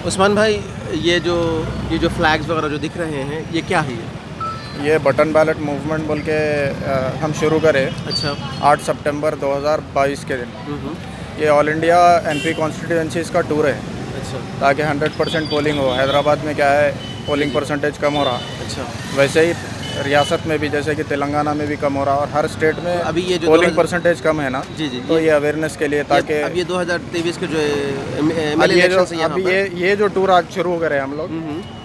उस्मान भाई, ये जो फ्लैग्स वगैरह जो दिख रहे हैं, ये क्या है? ये बटन बैलेट मूवमेंट बोल के हम शुरू करें अच्छा। 8 सितंबर 2022 के दिन। ये ऑल इंडिया एमपी कॉन्स्टिट्यूंसीज़ का टूर है, अच्छा ताकि 100% पोलिंग हो। हैदराबाद में क्या है, पोलिंग परसेंटेज कम हो रहा, अच्छा। वैसे ही रियासत में भी, जैसे कि तेलंगाना में भी कम हो रहा, और हर स्टेट में अभी ये जो पोलिंग परसेंटेज कम है ना, जी जी, तो ये अवेयरनेस के लिए, ताकि अब ये 2023 के जो अब ये जो टूर आज शुरू करे हम लोग,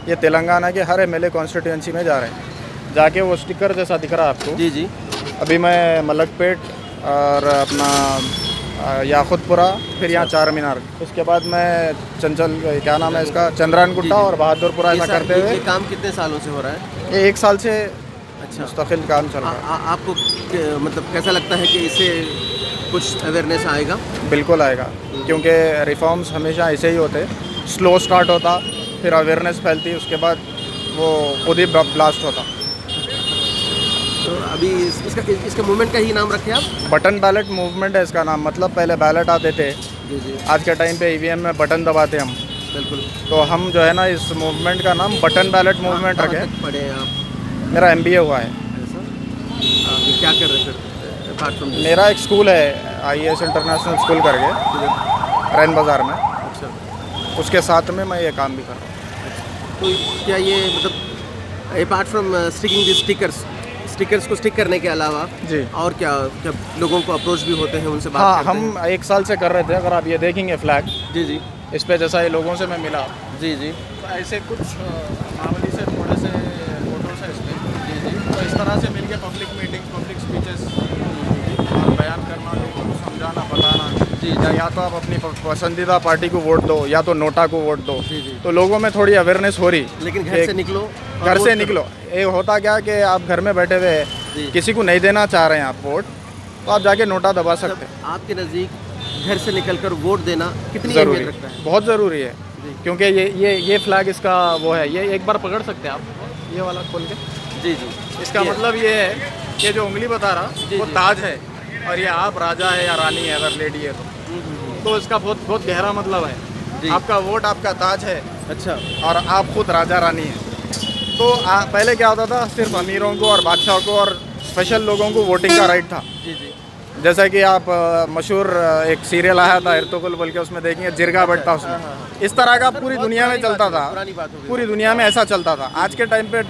ये तेलंगाना के हर एमएलए कॉन्स्टिट्यूंसी में जा रहे हैं। जाके वो स्टिकर जैसा दिख रहा है आपको, जी जी। अभी मैं मलकपेट और अपना याकुतपुरा, फिर यहाँ चार मीनार, उसके बाद मैं चंचल, क्या नाम है इसका, चंद्रायन गुट्टा और बहादुरपुरा, ऐसा करते हुए। ये काम कितने सालों से हो रहा है? ये 1 साल से अच्छा, मुस्तकिल काम चल रहा है। आपको मतलब कैसा लगता है कि इससे कुछ अवेयरनेस आएगा? बिल्कुल आएगा, क्योंकि रिफॉर्म्स हमेशा ऐसे ही होते, स्लो स्टार्ट होता, फिर अवेयरनेस फैलती, उसके बाद वो खुद ही ब्लास्ट होता। तो अभी इसका मूवमेंट का ही नाम रखे आप? बटन बैलेट मूवमेंट है इसका नाम। मतलब पहले बैलेट आते थे, जी जी, आज के टाइम पे ईवीएम में बटन दबाते हम, बिल्कुल। तो हम जो है ना, इस मूवमेंट का नाम बटन बैलेट मूवमेंट रखे। पढ़े हैं आप? मेरा MBA हुआ है। ऐसा? आप क्या कर रहे थे अपार्ट फ्रॉम? मेरा एक स्कूल है, IAS इंटरनेशनल स्कूल करके, रैन बाज़ार में। अच्छा। उसके साथ में मैं ये काम भी कर रहा हूँ। तो क्या ये मतलब apart from sticking the stickers को स्टिक करने के अलावा जी, और क्या क्या लोगों को अप्रोच भी होते हैं, उनसे बात हाँ, करते हैं? हम 1 साल से कर रहे थे। अगर आप ये देखेंगे फ्लैग, जी जी इस पे जैसा ये लोगों से मैं मिला, जी जी तो ऐसे कुछ मामूली से थोड़े से फोटोस है इसमें। जी जी। तो इस तरह से मिलके पब्लिक मीटिंग, पब्लिक स्पीचेस और बयान करना, लोगों को समझाना, बताना जी, या तो आप अपनी पसंदीदा पार्टी को वोट दो, या तो नोटा को वोट दो। जी जी। तो लोगों में थोड़ी अवेयरनेस हो रही, लेकिन घर से निकलो, घर से निकलो। ये होता क्या कि आप घर में बैठे हुए जी। किसी को नहीं देना चाह रहे हैं आप वोट, तो आप जाके नोटा दबा सकते हैं। आपके नज़दीक घर से निकलकर वोट देना कितनी ज़रूरी अहमियत रखता है? बहुत ज़रूरी है, जी। क्योंकि ये फ्लैग इसका वो है, ये एक बार पकड़ सकते हैं आप, ये वाला खोल के। जी जी। इसका मतलब ये है कि जो उंगली बता रहा, जी, वो जी। ताज है, और ये आप राजा है या रानी है, अगर लेडी है तो इसका बहुत बहुत गहरा मतलब जी। है। आपका वोट आपका ताज है, अच्छा। और आप खुद राजा रानी हैं। तो पहले क्या होता था, सिर्फ अमीरों को और बादशाहों को और स्पेशल लोगों को वोटिंग का राइट था। जी जी। जैसा कि आप मशहूर एक सीरियल आया था इर्तुगरुल बोल के, उसमें देखेंगे जिरगा बैठता उसमें। हाँ। इस तरह का पूरी दुनिया में चलता था, पुरानी बात हो गई। पूरी दुनिया में ऐसा चलता था। आज के टाइम पे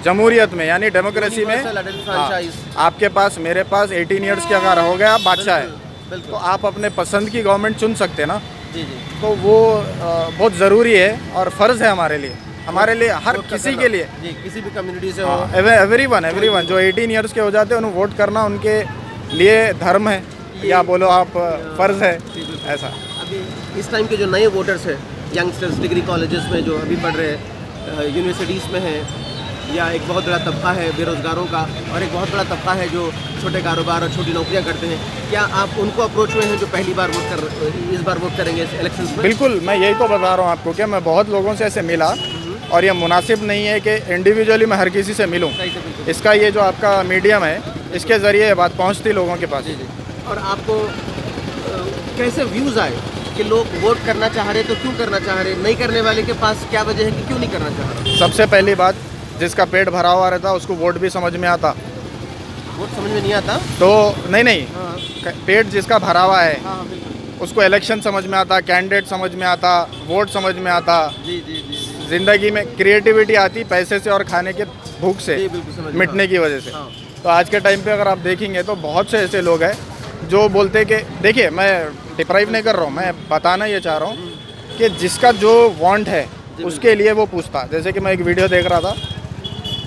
जमहूरियत में, यानी डेमोक्रेसी में, Universal adult हाँ, franchise। आपके पास, मेरे पास 18 ईयर्स के अगर हो गया, आप बादशाह है, बिल्कुल। तो आप अपने पसंद की गवर्नमेंट चुन सकते हैं ना। जी जी। तो वो बहुत ज़रूरी है और फ़र्ज़ है हमारे लिए, हर वोट किसी करना। के लिए। जी, किसी भी कम्युनिटी से हो। एवरीवन जो 18 ईयर्स के हो जाते हैं, उन्हें वोट करना उनके लिए धर्म है, या बोलो आप फ़र्ज़ है, जी, बिल्कुल। ऐसा। अभी इस टाइम के जो नए वोटर्स हैं, यंगस्टर्स डिग्री कॉलेजेस में जो अभी पढ़ रहे हैं, यूनिवर्सिटीज़ में हैं, या एक बहुत बड़ा तबका है बेरोज़गारों का, और एक बहुत बड़ा तबका है जो छोटे कारोबार और छोटी नौकरियां करते हैं, क्या आप उनको अप्रोच हुए हैं जो पहली बार इस बार वोट करेंगे इस इलेक्शंस में? बिल्कुल, मैं यही तो बता रहा हूँ आपको कि मैं बहुत लोगों से ऐसे मिला, और ये मुनासिब नहीं है कि इंडिविजुअली मैं हर किसी से मिलूँ। सही से बिल्कुल। इसका ये जो आपका मीडियम है, इसके ज़रिए ये बात पहुँचती लोगों के पास। जी जी। और आपको कैसे व्यूज़ आए कि लोग वोट करना चाह रहे तो क्यों करना चाह रहे, नहीं करने वाले के पास क्या वजह है कि क्यों नहीं करना चाह रहे? सबसे पहली बात, जिसका पेट भरा हुआ रहता उसको वोट भी समझ में आता। वोट समझ में नहीं आता? तो नहीं, हाँ पेट जिसका भरा हुआ है हाँ, बिल्कुल। उसको इलेक्शन समझ में आता, कैंडिडेट समझ में आता, वोट समझ में आता। जी जी जी जी। ज़िंदगी में क्रिएटिविटी आती पैसे से और खाने के भूख से जी, बिल्कुल समझ मिटने की वजह से। हाँ। तो आज के टाइम पे अगर आप देखेंगे तो बहुत से ऐसे लोग हैं जो बोलते कि, देखिए, मैं डिप्राइव नहीं कर रहा हूँ, मैं बताना ये चाह रहा हूँ कि जिसका जो वांट है उसके लिए वो पूछता। जैसे कि मैं एक वीडियो देख रहा था,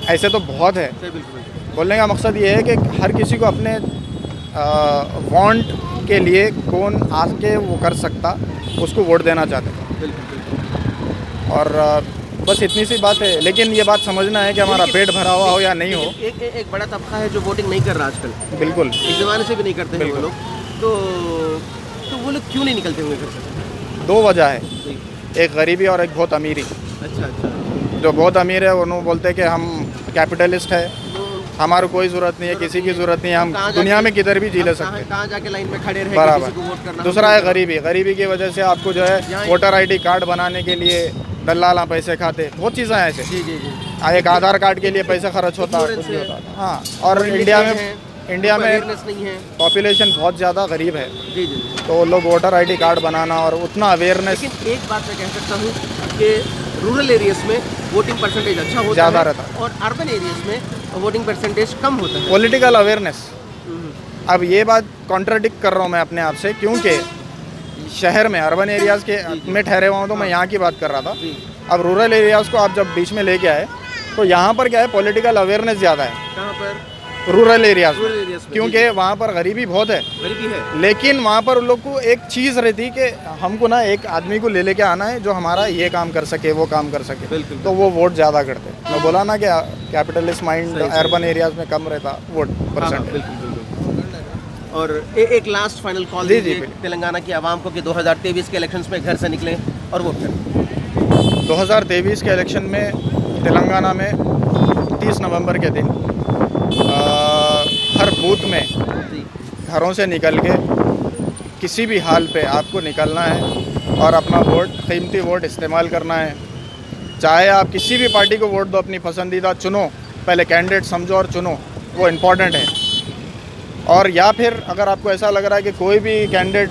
ऐसे तो बहुत है। सही, बिल्कुल। बोलने का मकसद ये है कि हर किसी को अपने वांट के लिए कौन आके वो कर सकता, उसको वोट देना चाहते हैं। बिल्कुल बिल्कुल। और बस इतनी सी बात है। लेकिन ये बात समझना है कि हमारा पेट भरा हुआ हो या नहीं हो। एक बड़ा तबका है जो वोटिंग नहीं कर रहा आजकल। बिल्कुल, एक ज़माने से भी नहीं करते हैं वो बिल्कुल। लोग। तो वो लोग क्यों नहीं निकलते होंगे घर से? 2 वजह है, जी। एक गरीबी और एक बहुत अमीरी। अच्छा अच्छा। जो बहुत अमीर है उन्होंने बोलते हैं कि हम कैपिटलिस्ट है, हमारे कोई ज़रूरत नहीं है, किसी की ज़रूरत नहीं है, हम कहाँ दुनिया जाके- में किधर भी जी ले अब सकते हैं। कहाँ जाके लाइन में खड़े रहे बराबर। किसी को वोट करना। दूसरा है गरीबी, गरीबी की वजह से आपको जो है वोटर आईडी कार्ड बनाने के लिए दलाल पैसे खाते, बहुत चीज़ें हैं ऐसे। जी जी जी। एक आधार कार्ड के लिए पैसा खर्च होता है, कुछ भी होता है। हाँ, और इंडिया में अवेयरनेस नहीं है। पॉपुलेशन बहुत ज़्यादा गरीब है, जी जी। तो लोग वोटर आईडी कार्ड बनाना और उतना अवेयरनेस लेकिन एक बात मैं कह सकता हूँ कि रूरल एरियाज में वोटिंग परसेंटेज अच्छा होता ज़्यादा है रहता है। और अर्बन एरियाज में वोटिंग परसेंटेज कम होता है। Political awareness. हम्म, अब ये बात कॉन्ट्राडिक्ट कर रहा हूँ मैं अपने आप से, क्योंकि शहर में अर्बन एरियाज़ के में ठहरे हुआ हूँ तो मैं यहाँ की बात कर रहा था। जी। अब रूरल एरियाज़ को आप जब बीच में लेके आए तो यहाँ पर क्या है, पॉलिटिकल अवेयरनेस ज़्यादा है कहाँ पर? रूरल एरियाज़ में, रूरल एरियाज में। क्योंकि वहाँ पर गरीबी बहुत है। गरीबी है। लेकिन वहाँ पर उन लोग को एक चीज़ रहती कि हमको ना एक आदमी को ले लेके आना है जो हमारा ये काम कर सके, वो काम कर सके, बिल्कुल। तो वो वोट ज़्यादा करते। मैं बोला ना कि कैपिटलिस्ट माइंड सही, सही। अर्बन एरियाज़ में कम रहता वोट हाँ, हाँ, परसेंटेज। बिल्कुल बिल्कुल। और एक लास्ट फाइनल कॉल जी, जी, दीजिए बिल्कुल। तेलंगाना की आवाम को कि 2023 के इलेक्शंस में घर से निकलें और वोट करें। 2023 के इलेक्शन में तेलंगाना में 30 नवंबर के दिन हर बूथ में जी घरों से निकल के किसी भी हाल पे आपको निकलना है और अपना वोट, कीमती वोट इस्तेमाल करना है। चाहे आप किसी भी पार्टी को वोट दो, अपनी पसंदीदा चुनो, पहले कैंडिडेट समझो और चुनो, वो इम्पोर्टेंट है। और या फिर अगर आपको ऐसा लग रहा है कि कोई भी कैंडिडेट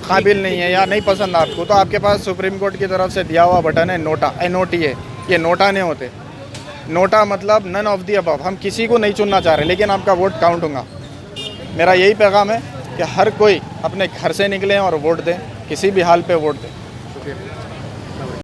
काबिल नहीं है या नहीं पसंद आपको, तो आपके पास सुप्रीम कोर्ट की तरफ से दिया हुआ बटन है नोटा, NOTA। ये नोटा नहीं होते। नोटा मतलब नन ऑफ दी अबव, हम किसी को नहीं चुनना चाह रहे, लेकिन आपका वोट काउंट होगा। मेरा यही पैगाम है कि हर कोई अपने घर से निकलें और वोट दें, किसी भी हाल पे वोट दें।